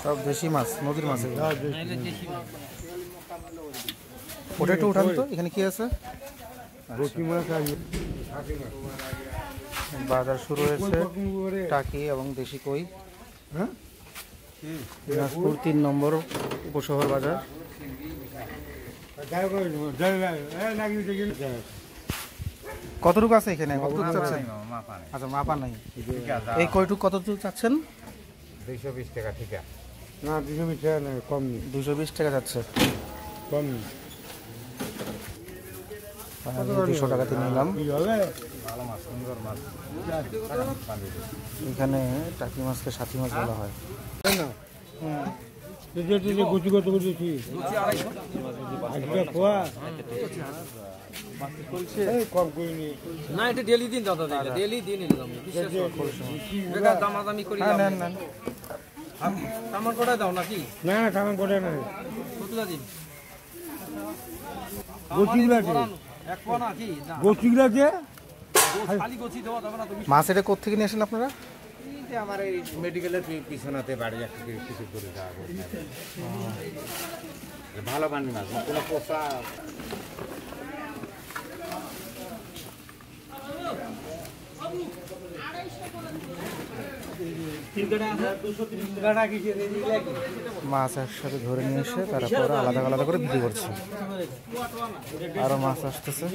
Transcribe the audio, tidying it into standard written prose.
সব দেশি মাছ, নদীর মাছ। ওটা একটু উঠান তো, এখানে কি আছে? বাজার শুরু হয়েছে টাকি এবং দেশি কই। দিনাজপুর 3 নম্বর উপশহর বাজার। কতটুকু আছে এখানে? কতটুকু চাচ্ছেন? আচ্ছা, মাপা নাই। এই কয়টুকু কতটুকু চাচ্ছেন? 220 টাকা। ঠিক আছে না, 220 টাকা না, কম নেই। 220 টাকা যাচ্ছে, কম নেই। 200 টাকাতে নিলাম। ভালো মাছ, সুন্দর মাছ। এখানে টাকি মাছকে সাথী মাছ বলা হয়। গুচি কত গুছি কম করিনি না, এটা ডেলি দিন দাদা, ডেলি দিন দামাদামি করি। আমার কোটায় দাও নাকি? না না, খাবার করে না। কতটা দিন মাছ এটা কোথেকে নিয়ে আসেন আপনারা? আমার এই মেডিকেলের পিছনাতে বাড়ি কিছু করে দেওয়া ভালো পানি মাছ, কোনো পোষা। মাছ একসাথে ধরে নিয়ে এসে তারপর আলাদা আলাদা করে বিক্রি করছে। আরো মাছ আসতেছে।